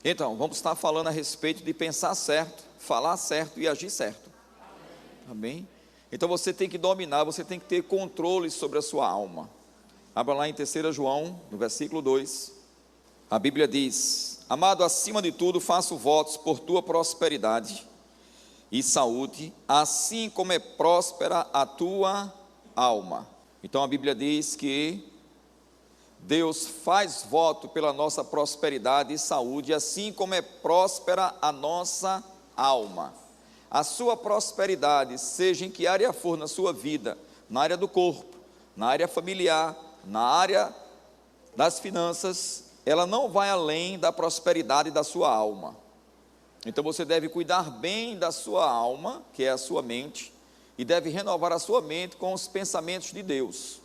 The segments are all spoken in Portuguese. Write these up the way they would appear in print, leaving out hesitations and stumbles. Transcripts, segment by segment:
Então, vamos estar falando a respeito de pensar certo, falar certo e agir certo. Amém? Então você tem que dominar, você tem que ter controle sobre a sua alma. Abra lá em 3 João, no versículo 2. A Bíblia diz: amado, acima de tudo faço votos por tua prosperidade e saúde, assim como é próspera a tua alma. Então a Bíblia diz que Deus faz voto pela nossa prosperidade e saúde, assim como é próspera a nossa alma. A sua prosperidade, seja em que área for na sua vida, na área do corpo, na área familiar, na área das finanças, ela não vai além da prosperidade da sua alma. Então você deve cuidar bem da sua alma, que é a sua mente, e deve renovar a sua mente com os pensamentos de Deus.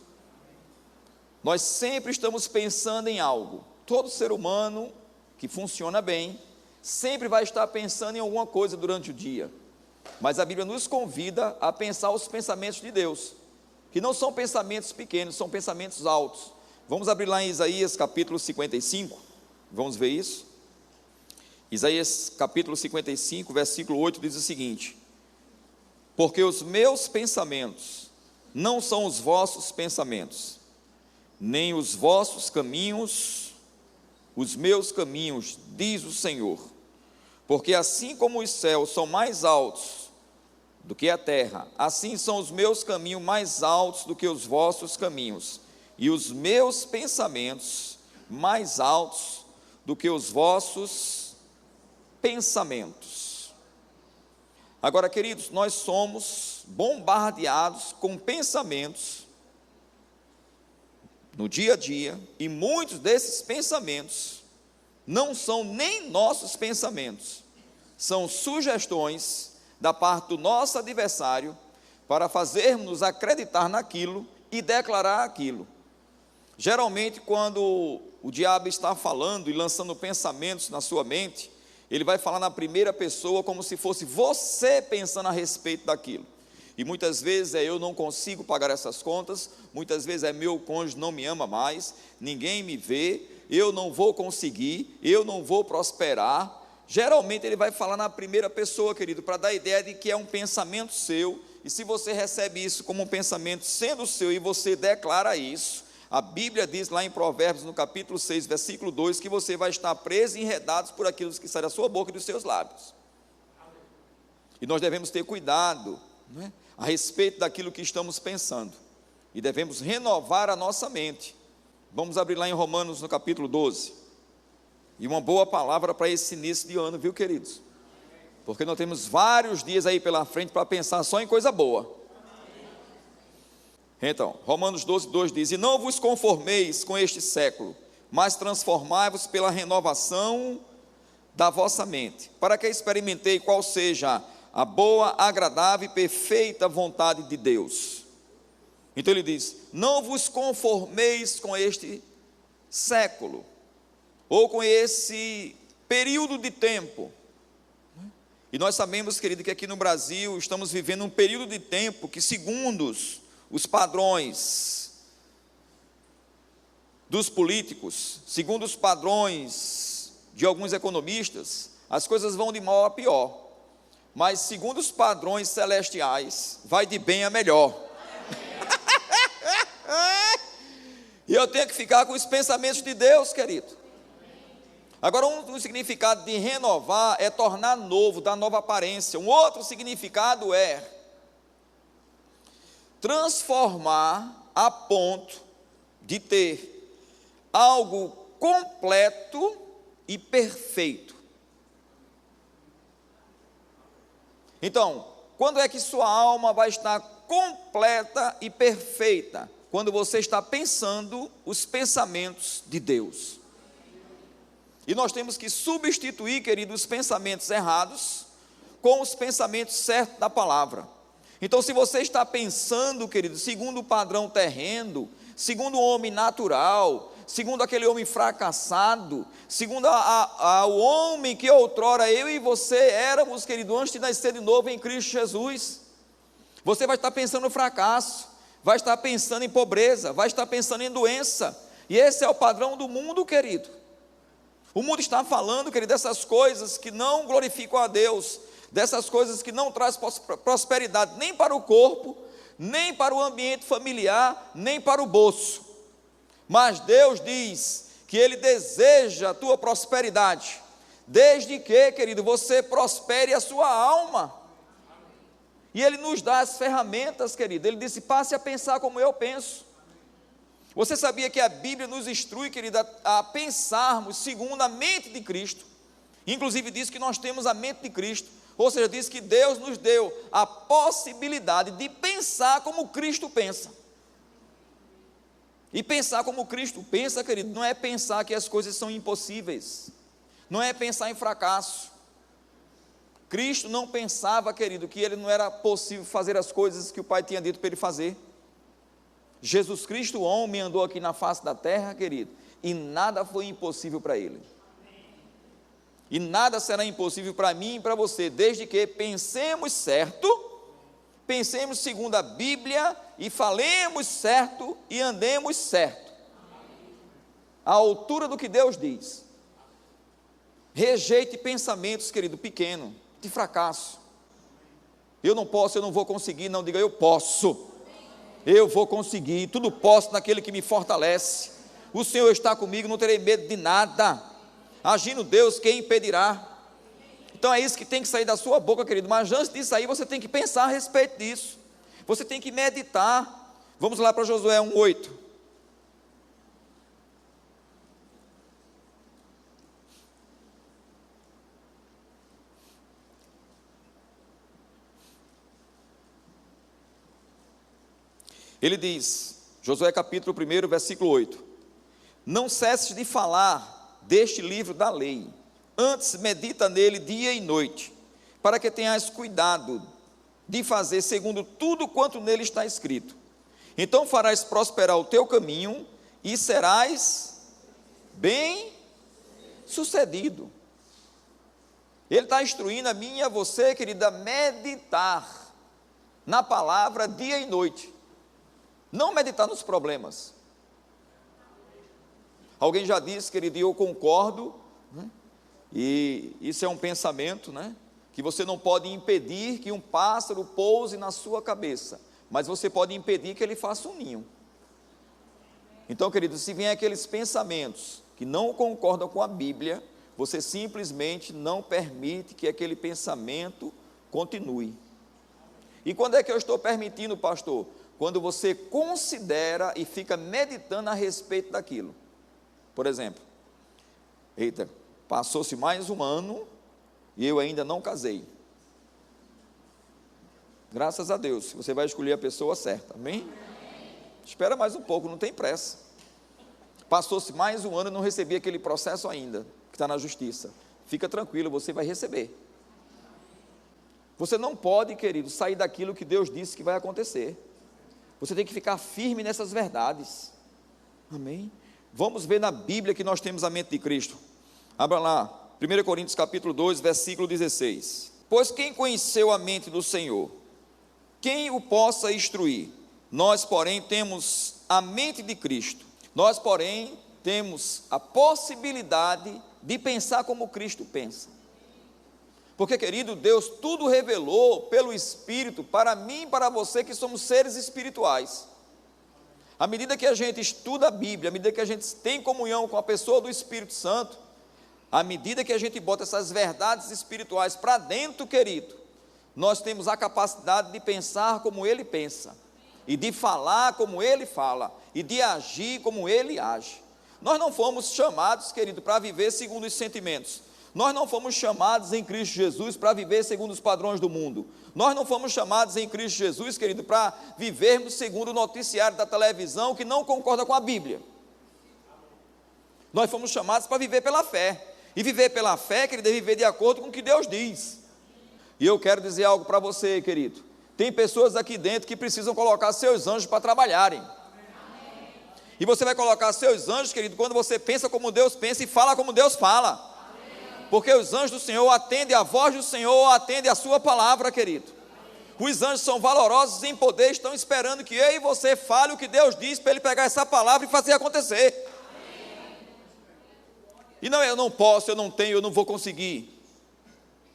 Nós sempre estamos pensando em algo. Todo ser humano que funciona bem sempre vai estar pensando em alguma coisa durante o dia. Mas a Bíblia nos convida a pensar os pensamentos de Deus, que não são pensamentos pequenos, são pensamentos altos. Vamos abrir lá em Isaías capítulo 55, vamos ver isso. Isaías capítulo 55, versículo 8 diz o seguinte: porque os meus pensamentos não são os vossos pensamentos, nem os vossos caminhos, os meus caminhos, diz o Senhor. Porque assim como os céus são mais altos do que a terra, assim são os meus caminhos mais altos do que os vossos caminhos, e os meus pensamentos mais altos do que os vossos pensamentos. Agora, queridos, nós somos bombardeados com pensamentos no dia a dia, e muitos desses pensamentos não são nem nossos pensamentos, são sugestões da parte do nosso adversário para fazermos acreditar naquilo e declarar aquilo. Geralmente, quando o diabo está falando e lançando pensamentos na sua mente, ele vai falar na primeira pessoa como se fosse você pensando a respeito daquilo. E muitas vezes eu não consigo pagar essas contas, muitas vezes meu cônjuge não me ama mais, ninguém me vê, eu não vou conseguir, eu não vou prosperar. Geralmente ele vai falar na primeira pessoa, querido, para dar a ideia de que é um pensamento seu, e se você recebe isso como um pensamento sendo seu e você declara isso, a Bíblia diz lá em Provérbios, no capítulo 6, versículo 2, que você vai estar preso e enredado por aquilo que sai da sua boca e dos seus lábios. E nós devemos ter cuidado, não é, a respeito daquilo que estamos pensando, e devemos renovar a nossa mente. Vamos abrir lá em Romanos, no capítulo 12, e uma boa palavra para esse início de ano, viu, queridos? Porque nós temos vários dias aí pela frente para pensar só em coisa boa. Então, Romanos 12, 2 diz: e não vos conformeis com este século, mas transformai-vos pela renovação da vossa mente, para que experimentei qual seja a boa, agradável e perfeita vontade de Deus. Então ele diz: não vos conformeis com este século, ou com esse período de tempo. E nós sabemos, querido, que aqui no Brasil estamos vivendo um período de tempo que, segundo os padrões dos políticos, segundo os padrões de alguns economistas, as coisas vão de mal a pior. Mas segundo os padrões celestiais, vai de bem a melhor. E eu tenho que ficar com os pensamentos de Deus, querido. Agora, um significado de renovar é tornar novo, dar nova aparência. Um outro significado é transformar a ponto de ter algo completo e perfeito. Então, quando é que sua alma vai estar completa e perfeita? Quando você está pensando os pensamentos de Deus. E nós temos que substituir, querido, os pensamentos errados com os pensamentos certos da palavra. Então, se você está pensando, querido, segundo o padrão terreno, segundo o homem natural, segundo aquele homem fracassado, segundo o homem que outrora eu e você éramos, querido, antes de nascer de novo em Cristo Jesus, você vai estar pensando no fracasso, vai estar pensando em pobreza, vai estar pensando em doença, e esse é o padrão do mundo, querido. O mundo está falando, querido, dessas coisas que não glorificam a Deus, dessas coisas que não trazem prosperidade nem para o corpo, nem para o ambiente familiar, nem para o bolso. Mas Deus diz que Ele deseja a tua prosperidade, desde que, querido, você prospere a sua alma. E Ele nos dá as ferramentas, querido. Ele disse: passe a pensar como eu penso. Você sabia que a Bíblia nos instrui, querido, a pensarmos segundo a mente de Cristo? Inclusive diz que nós temos a mente de Cristo. Ou seja, diz que Deus nos deu a possibilidade de pensar como Cristo pensa. E pensar como Cristo pensa, querido, não é pensar que as coisas são impossíveis, não é pensar em fracasso. Cristo não pensava, querido, que ele não era possível fazer as coisas que o Pai tinha dito para ele fazer. Jesus Cristo, homem, andou aqui na face da terra, querido, e nada foi impossível para ele. E nada será impossível para mim e para você, desde que pensemos certo, pensemos segundo a Bíblia, e falemos certo, e andemos certo, à altura do que Deus diz. Rejeite pensamentos, querido, pequeno, de fracasso. Eu não posso, eu não vou conseguir. Não, diga: eu posso, eu vou conseguir, tudo posso naquele que me fortalece. O Senhor está comigo, não terei medo de nada. Agindo Deus, quem impedirá? Então é isso que tem que sair da sua boca, querido. Mas antes disso aí, você tem que pensar a respeito disso, você tem que meditar. Vamos lá para Josué 1:8. Ele diz, Josué capítulo 1, versículo 8: não cesses de falar deste livro da lei, antes medita nele dia e noite, para que tenhas cuidado de fazer segundo tudo quanto nele está escrito. Então farás prosperar o teu caminho e serás bem sucedido. Ele está instruindo a mim e a você, querida, a meditar na palavra dia e noite. Não meditar nos problemas. Alguém já disse, querido, e eu concordo, né? E isso é um pensamento, né? Que você não pode impedir que um pássaro pouse na sua cabeça, mas você pode impedir que ele faça um ninho. Então, querido, se vem aqueles pensamentos que não concordam com a Bíblia, você simplesmente não permite que aquele pensamento continue. E quando é que eu estou permitindo, pastor? Quando você considera e fica meditando a respeito daquilo. Por exemplo, eita, passou-se mais um ano e eu ainda não casei. Graças a Deus, você vai escolher a pessoa certa, amém? Espera mais um pouco, não tem pressa. Passou-se mais um ano e não recebi aquele processo ainda, que está na justiça. Fica tranquilo, você vai receber. Você não pode, querido, sair daquilo que Deus disse que vai acontecer. Você tem que ficar firme nessas verdades, amém? Vamos ver na Bíblia que nós temos a mente de Cristo. Abra lá, 1 Coríntios capítulo 2, versículo 16. Pois quem conheceu a mente do Senhor? Quem o possa instruir? Nós, porém, temos a mente de Cristo. Nós, porém, temos a possibilidade de pensar como Cristo pensa. Porque, querido, Deus tudo revelou pelo Espírito para mim e para você, que somos seres espirituais. À medida que a gente estuda a Bíblia, à medida que a gente tem comunhão com a pessoa do Espírito Santo, à medida que a gente bota essas verdades espirituais para dentro, querido, nós temos a capacidade de pensar como Ele pensa, e de falar como Ele fala, e de agir como Ele age. Nós não fomos chamados, querido, para viver segundo os sentimentos. Nós não fomos chamados em Cristo Jesus para viver segundo os padrões do mundo. Nós não fomos chamados em Cristo Jesus, querido, para vivermos segundo o noticiário da televisão que não concorda com a Bíblia. Nós fomos chamados para viver pela fé. E viver pela fé, querido, é viver de acordo com o que Deus diz. E eu quero dizer algo para você, querido. Tem pessoas aqui dentro que precisam colocar seus anjos para trabalharem. E você vai colocar seus anjos, querido, quando você pensa como Deus pensa e fala como Deus fala. Porque os anjos do Senhor atendem a voz do Senhor, atendem a sua palavra, querido. Os anjos são valorosos em poder, estão esperando que eu e você fale o que Deus diz, para Ele pegar essa palavra e fazer acontecer. E não, eu não posso, eu não tenho, eu não vou conseguir,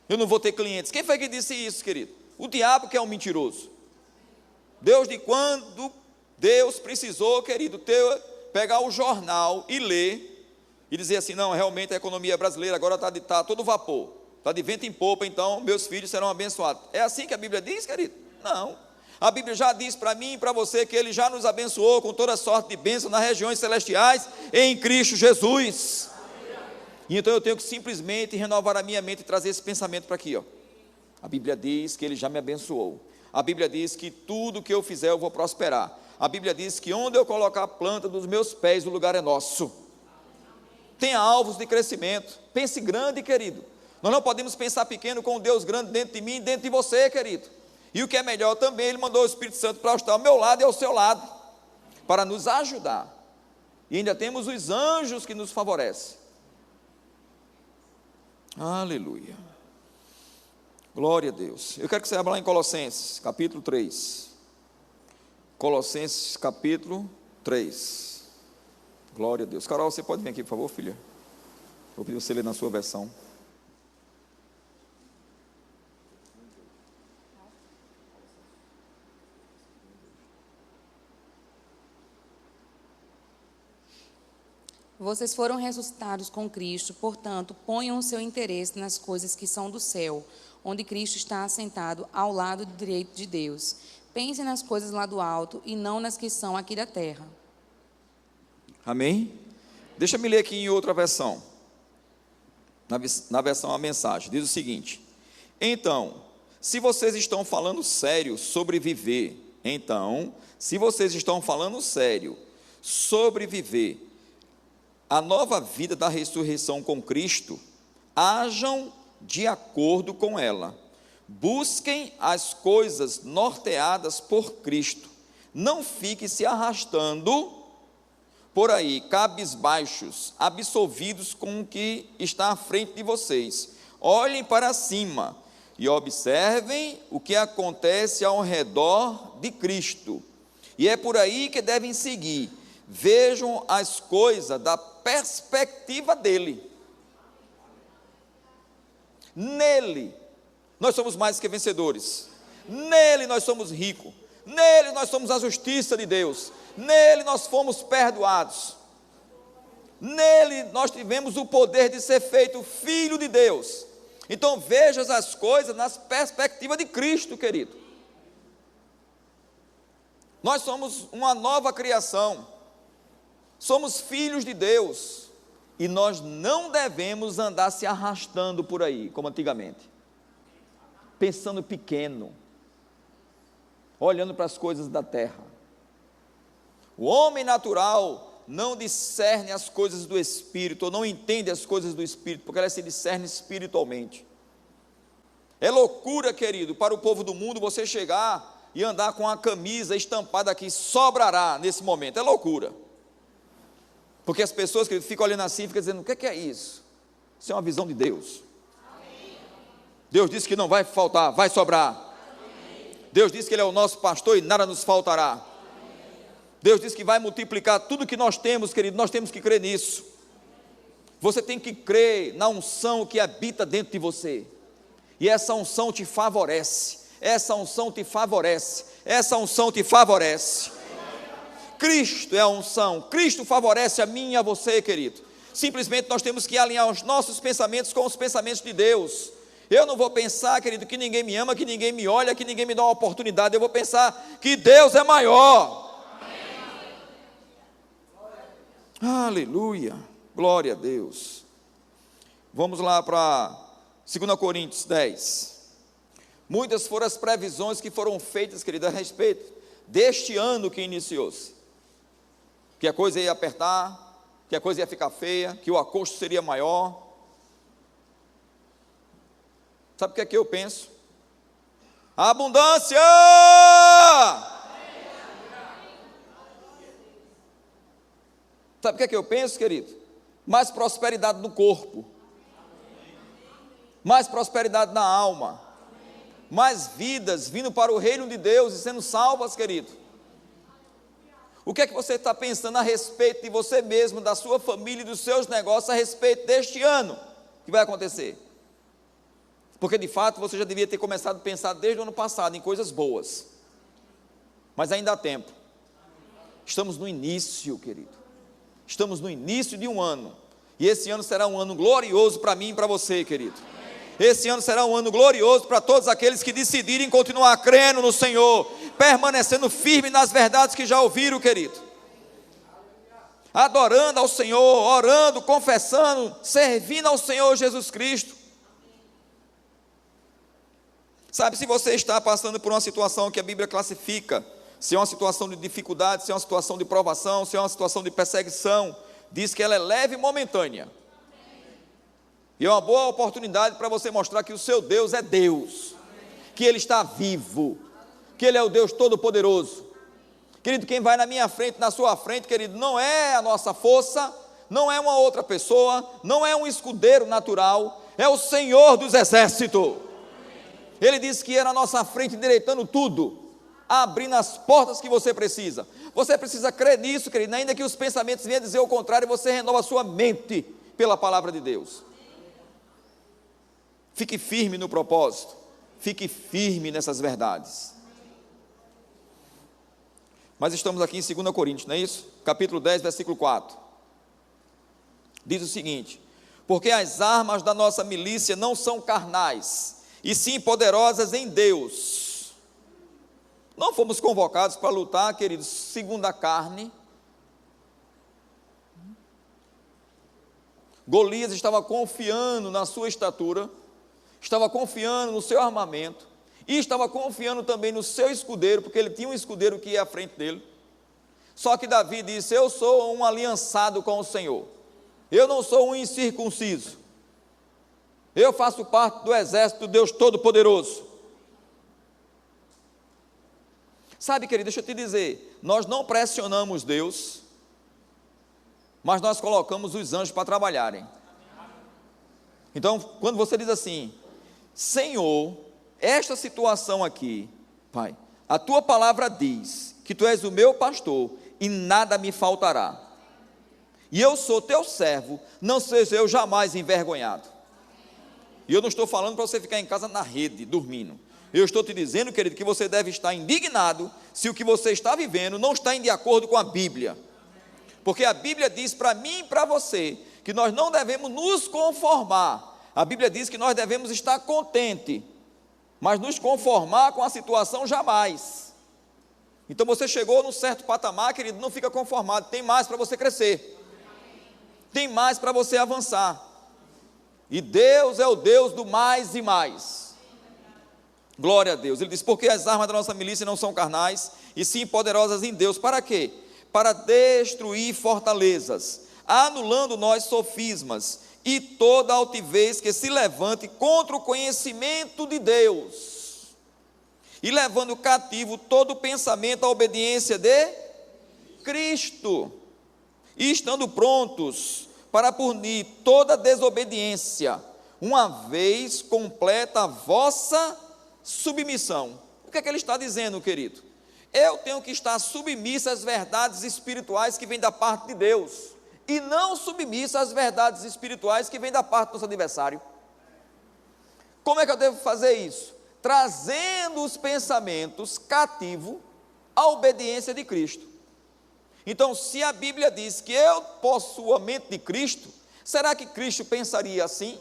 eu não vou ter clientes. Quem foi que disse isso, querido? O diabo, que é um mentiroso. Deus, de quando Deus precisou, querido, pegar o jornal e ler, e dizer assim, não, realmente a economia brasileira agora está todo vapor, está de vento em popa, então meus filhos serão abençoados. É assim que a Bíblia diz, querido? Não. A Bíblia já diz para mim e para você que Ele já nos abençoou com toda sorte de bênçãos nas regiões celestiais em Cristo Jesus. E então eu tenho que simplesmente renovar a minha mente e trazer esse pensamento para aqui, ó. A Bíblia diz que Ele já me abençoou. A Bíblia diz que tudo que eu fizer eu vou prosperar. A Bíblia diz que onde eu colocar a planta dos meus pés, o lugar é nosso. Tenha alvos de crescimento. Pense grande, querido. Nós não podemos pensar pequeno com um Deus grande dentro de mim e dentro de você, querido. E o que é melhor também, Ele mandou o Espírito Santo para estar ao meu lado e ao seu lado, para nos ajudar. E ainda temos os anjos que nos favorecem. Aleluia. Glória a Deus. Eu quero que você abra lá em Colossenses, capítulo 3. Colossenses, capítulo 3. Glória a Deus. Carol, você pode vir aqui, por favor, filha? Vou pedir você ler na sua versão. Vocês foram ressuscitados com Cristo, portanto, ponham o seu interesse nas coisas que são do céu, onde Cristo está assentado ao lado direito de Deus. Pensem nas coisas lá do alto e não nas que são aqui da terra. Amém? Deixa eu ler aqui em outra versão. Na versão a mensagem, diz o seguinte: então, se vocês estão falando sério sobre viver, a nova vida da ressurreição com Cristo, hajam de acordo com ela. Busquem as coisas norteadas por Cristo. Não fiquem se arrastando por aí, cabisbaixos, absolvidos com o que está à frente de vocês. Olhem para cima e observem o que acontece ao redor de Cristo. E é por aí que devem seguir. Vejam as coisas da perspectiva dele. Nele nós somos mais que vencedores. Nele nós somos ricos. Nele nós somos a justiça de Deus. Nele nós fomos perdoados. Nele nós tivemos o poder de ser feito filho de Deus. Então veja as coisas nas perspectivas de Cristo, querido. Nós somos uma nova criação. Somos filhos de Deus. E nós não devemos andar se arrastando por aí, como antigamente. Pensando pequeno. Olhando para as coisas da terra. O homem natural não discerne as coisas do Espírito, ou não entende as coisas do Espírito, porque elas se discernem espiritualmente. É loucura, querido, para o povo do mundo você chegar e andar com a camisa estampada aqui, sobrará nesse momento, é loucura. Porque as pessoas que ficam olhando assim, ficam dizendo, o que é isso? Isso é uma visão de Deus. Deus disse que não vai faltar, vai sobrar. Deus disse que Ele é o nosso pastor e nada nos faltará. Deus disse que vai multiplicar tudo que nós temos, querido, nós temos que crer nisso. Você tem que crer na unção que habita dentro de você. E essa unção te favorece. Essa unção te favorece. Essa unção te favorece. Cristo é a unção. Cristo favorece a mim e a você, querido. Simplesmente nós temos que alinhar os nossos pensamentos com os pensamentos de Deus. Eu não vou pensar, querido, que ninguém me ama, que ninguém me olha, que ninguém me dá uma oportunidade. Eu vou pensar que Deus é maior. Aleluia, glória a Deus. Vamos lá para 2 Coríntios 10. Muitas foram as previsões que foram feitas, querido, a respeito deste ano que iniciou-se. Que a coisa ia apertar, que a coisa ia ficar feia, que o acosto seria maior. Sabe o que é que eu penso? Abundância! Sabe o que é que eu penso, querido? Mais prosperidade no corpo. Mais prosperidade na alma. Mais vidas vindo para o reino de Deus e sendo salvas, querido. O que é que você está pensando a respeito de você mesmo, da sua família e dos seus negócios a respeito deste ano que vai acontecer? Porque de fato você já devia ter começado a pensar desde o ano passado em coisas boas, mas ainda há tempo. Estamos no início, querido, estamos no início de um ano, e esse ano será um ano glorioso para mim e para você, querido. Esse ano será um ano glorioso para todos aqueles que decidirem continuar crendo no Senhor, permanecendo firme nas verdades que já ouviram, querido, adorando ao Senhor, orando, confessando, servindo ao Senhor Jesus Cristo. Sabe, se você está passando por uma situação que a Bíblia classifica, se é uma situação de dificuldade, se é uma situação de provação, se é uma situação de perseguição, diz que ela é leve e momentânea. E é uma boa oportunidade para você mostrar que o seu Deus é Deus, que Ele está vivo, que Ele é o Deus Todo-Poderoso. Querido, quem vai na minha frente, na sua frente, querido, não é a nossa força, não é uma outra pessoa, não é um escudeiro natural, é o Senhor dos Exércitos. Ele disse que ia na nossa frente endireitando tudo, abrindo as portas que você precisa. Você precisa crer nisso, querido, ainda que os pensamentos venham dizer o contrário, você renova a sua mente pela palavra de Deus. Fique firme no propósito, fique firme nessas verdades. Mas estamos aqui em 2 Coríntios, não é isso? Capítulo 10, versículo 4. Diz o seguinte: porque as armas da nossa milícia não são carnais, e sim poderosas em Deus. Não fomos convocados para lutar, queridos, segundo a carne. Golias estava confiando na sua estatura, estava confiando no seu armamento, e estava confiando também no seu escudeiro, porque ele tinha um escudeiro que ia à frente dele. Só que Davi disse: eu sou um aliançado com o Senhor, eu não sou um incircunciso, eu faço parte do exército do Deus Todo-Poderoso. Sabe, querido, deixa eu te dizer, nós não pressionamos Deus, mas nós colocamos os anjos para trabalharem. Então, quando você diz assim: Senhor, esta situação aqui, Pai, a tua palavra diz que tu és o meu pastor e nada me faltará, e eu sou teu servo, não seja eu jamais envergonhado. E eu não estou falando para você ficar em casa na rede, dormindo. Eu estou te dizendo, querido, que você deve estar indignado se o que você está vivendo não está de acordo com a Bíblia. Porque a Bíblia diz para mim e para você que nós não devemos nos conformar. A Bíblia diz que nós devemos estar contente, mas nos conformar com a situação jamais. Então você chegou num certo patamar, querido, não fica conformado, tem mais para você crescer, tem mais para você avançar. E Deus é o Deus do mais e mais. Glória a Deus. Ele diz: porque as armas da nossa milícia não são carnais, e sim poderosas em Deus. Para quê? Para destruir fortalezas, anulando nós sofismas e toda altivez que se levante contra o conhecimento de Deus, e levando cativo todo pensamento à obediência de Cristo, e estando prontos para punir toda desobediência, uma vez completa a vossa submissão. O que é que ele está dizendo, querido? Eu tenho que estar submisso às verdades espirituais que vêm da parte de Deus, e não submisso às verdades espirituais que vêm da parte do nosso adversário. Como é que eu devo fazer isso? Trazendo os pensamentos cativos à obediência de Cristo. Então, se a Bíblia diz que eu possuo a mente de Cristo, será que Cristo pensaria assim?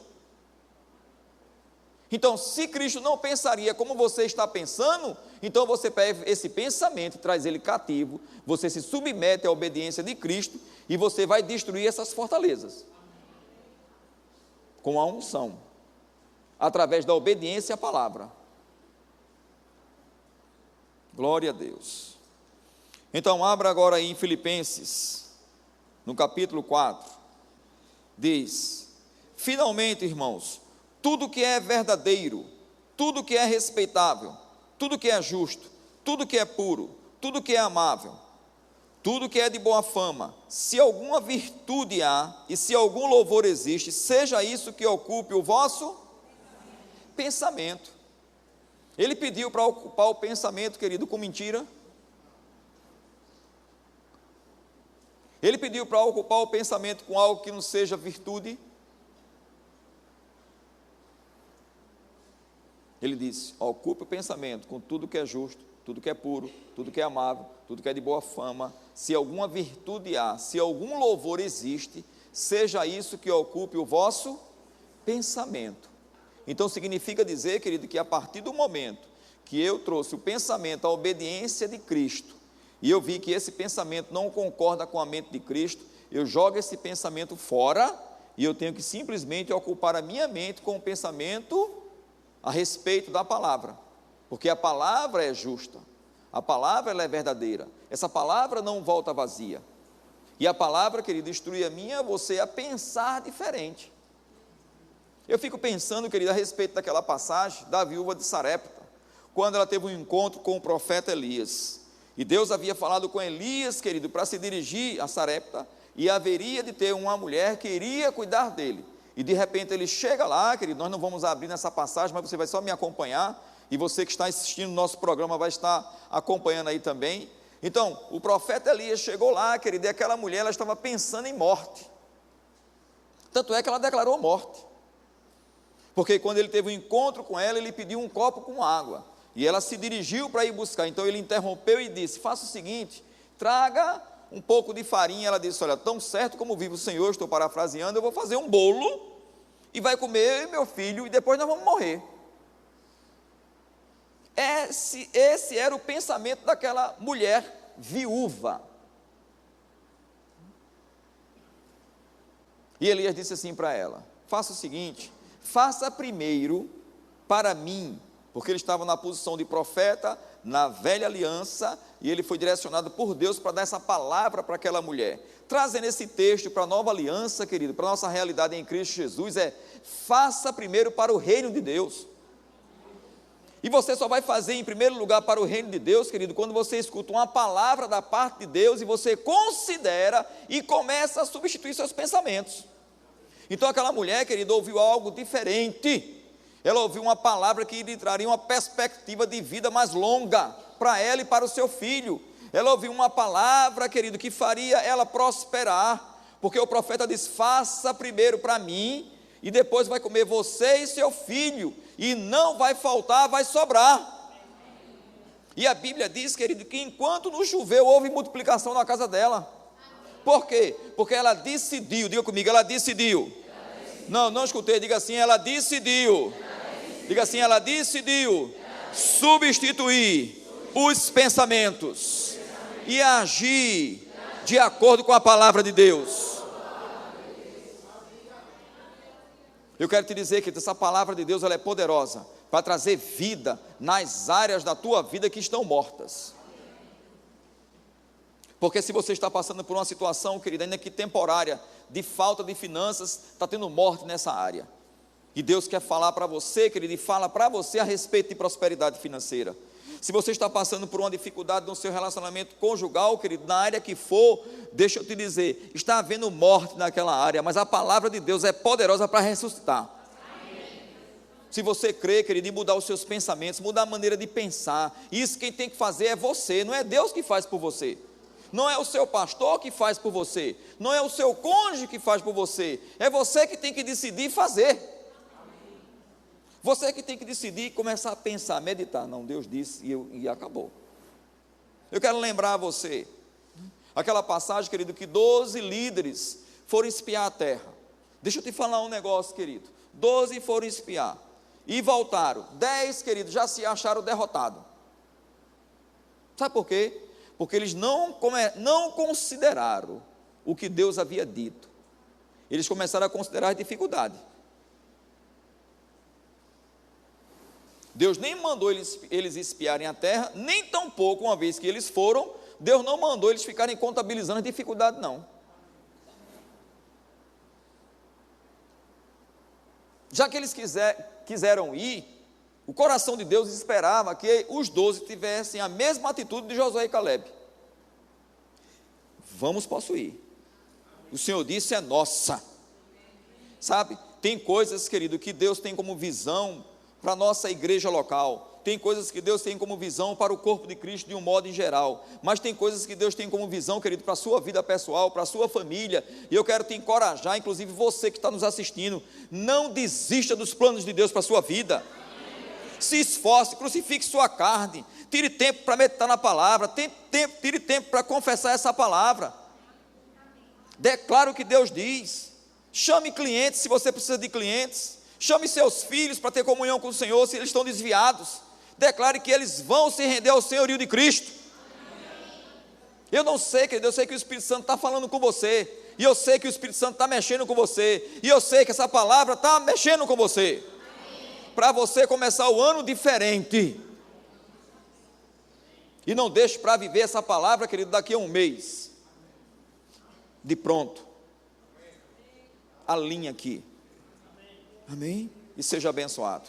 Então, se Cristo não pensaria como você está pensando, então você pega esse pensamento e traz ele cativo, você se submete à obediência de Cristo e você vai destruir essas fortalezas com a unção, através da obediência à palavra. Glória a Deus. Então, abra agora aí em Filipenses, no capítulo 4, diz: finalmente, irmãos, tudo que é verdadeiro, tudo que é respeitável, tudo que é justo, tudo que é puro, tudo que é amável, tudo que é de boa fama, se alguma virtude há e se algum louvor existe, seja isso que ocupe o vosso pensamento. Ele pediu para ocupar o pensamento, querido, com mentira, Ele pediu para ocupar o pensamento com algo que não seja virtude. Ele disse: ocupe o pensamento com tudo que é justo, tudo que é puro, tudo que é amável, tudo que é de boa fama. Se alguma virtude há, se algum louvor existe, seja isso que ocupe o vosso pensamento. Então significa dizer, querido, que a partir do momento que eu trouxe o pensamento à obediência de Cristo, e eu vi que esse pensamento não concorda com a mente de Cristo, eu jogo esse pensamento fora, e eu tenho que simplesmente ocupar a minha mente com o pensamento a respeito da palavra, porque a palavra é justa, a palavra ela é verdadeira, essa palavra não volta vazia, e a palavra, querido, instrui a mim e a você a pensar diferente. Eu fico pensando, querido, a respeito daquela passagem da viúva de Sarepta, quando ela teve um encontro com o profeta Elias, e Deus havia falado com Elias, querido, para se dirigir a Sarepta, e haveria de ter uma mulher que iria cuidar dele, e de repente ele chega lá, querido, nós não vamos abrir nessa passagem, mas você vai só me acompanhar, e você que está assistindo o nosso programa vai estar acompanhando aí também. Então, o profeta Elias chegou lá, querido, e aquela mulher, ela estava pensando em morte, tanto é que ela declarou morte, porque quando ele teve um encontro com ela, ele pediu um copo com água, e ela se dirigiu para ir buscar, então ele interrompeu e disse: faça o seguinte, traga um pouco de farinha. Ela disse: olha, tão certo como vive o Senhor, estou parafraseando, eu vou fazer um bolo, e vai comer meu filho, e depois nós vamos morrer. Esse era o pensamento daquela mulher viúva. E Elias disse assim para ela: faça o seguinte, faça primeiro para mim, porque ele estava na posição de profeta, na velha aliança, e ele foi direcionado por Deus para dar essa palavra para aquela mulher, trazendo esse texto para a nova aliança, querido, para a nossa realidade em Cristo Jesus, faça primeiro para o reino de Deus, e você só vai fazer em primeiro lugar para o reino de Deus, querido, quando você escuta uma palavra da parte de Deus, e você considera e começa a substituir seus pensamentos. Então aquela mulher, querido, ouviu algo diferente, ela ouviu uma palavra que lhe traria uma perspectiva de vida mais longa, para ela e para o seu filho. Ela ouviu uma palavra, querido, que faria ela prosperar, porque o profeta diz: faça primeiro para mim, e depois vai comer você e seu filho, e não vai faltar, vai sobrar. E a Bíblia diz, querido, que enquanto não choveu, houve multiplicação na casa dela. Por quê? Porque ela decidiu, diga comigo, ela decidiu. Não escutei, diga assim, ela decidiu. Diga assim, ela decidiu substituir os pensamentos e agir de acordo com a palavra de Deus. Eu quero te dizer que essa palavra de Deus, ela é poderosa para trazer vida nas áreas da tua vida que estão mortas. Porque se você está passando por uma situação, querida, ainda que temporária, de falta de finanças, está tendo morte nessa área. E Deus quer falar para você, querido, e fala para você a respeito de prosperidade financeira. Se você está passando por uma dificuldade no seu relacionamento conjugal, querido, na área que for, deixa eu te dizer, está havendo morte naquela área, mas a palavra de Deus é poderosa para ressuscitar. Amém. Se você crê, querido, em mudar os seus pensamentos, mudar a maneira de pensar, isso quem tem que fazer é você, não é Deus que faz por você. Não é o seu pastor que faz por você, não é o seu cônjuge que faz por você, é você que tem que decidir fazer. Você que tem que decidir e começar a pensar, meditar. Não, Deus disse e acabou. Eu quero lembrar a você, aquela passagem, querido, que 12 líderes foram espiar a terra. Deixa eu te falar um negócio, querido. 12 foram espiar e voltaram. 10, querido, já se acharam derrotados. Sabe por quê? Porque eles não consideraram o que Deus havia dito. Eles começaram a considerar a dificuldade. Deus nem mandou eles espiarem a terra, nem tampouco, uma vez que eles foram, Deus não mandou eles ficarem contabilizando a dificuldade, não. Já que eles quiseram ir, o coração de Deus esperava que os 12 tivessem a mesma atitude de Josué e Caleb. Vamos possuir. O Senhor disse, é nossa. Sabe, tem coisas, querido, que Deus tem como visão para a nossa igreja local. tem coisas que Deus tem como visão para o corpo de Cristo de um modo em geral, mas tem coisas que Deus tem como visão, querido, para a sua vida pessoal, para a sua família, e eu quero te encorajar, inclusive você que está nos assistindo, não desista dos planos de Deus para a sua vida. Se esforce, crucifique sua carne, tire tempo para meditar na palavra, tire tempo para confessar essa palavra, declare o que Deus diz, chame clientes se você precisa de clientes, chame seus filhos para ter comunhão com o Senhor se eles estão desviados, declare que eles vão se render ao senhorio de Cristo. Eu não sei, querido, eu sei que o Espírito Santo está falando com você, e eu sei que o Espírito Santo está mexendo com você, e eu sei que essa palavra está mexendo com você, para você começar o ano diferente, e não deixe para viver essa palavra, querido, daqui a um mês, de pronto, alinha aqui, amém? E seja abençoado.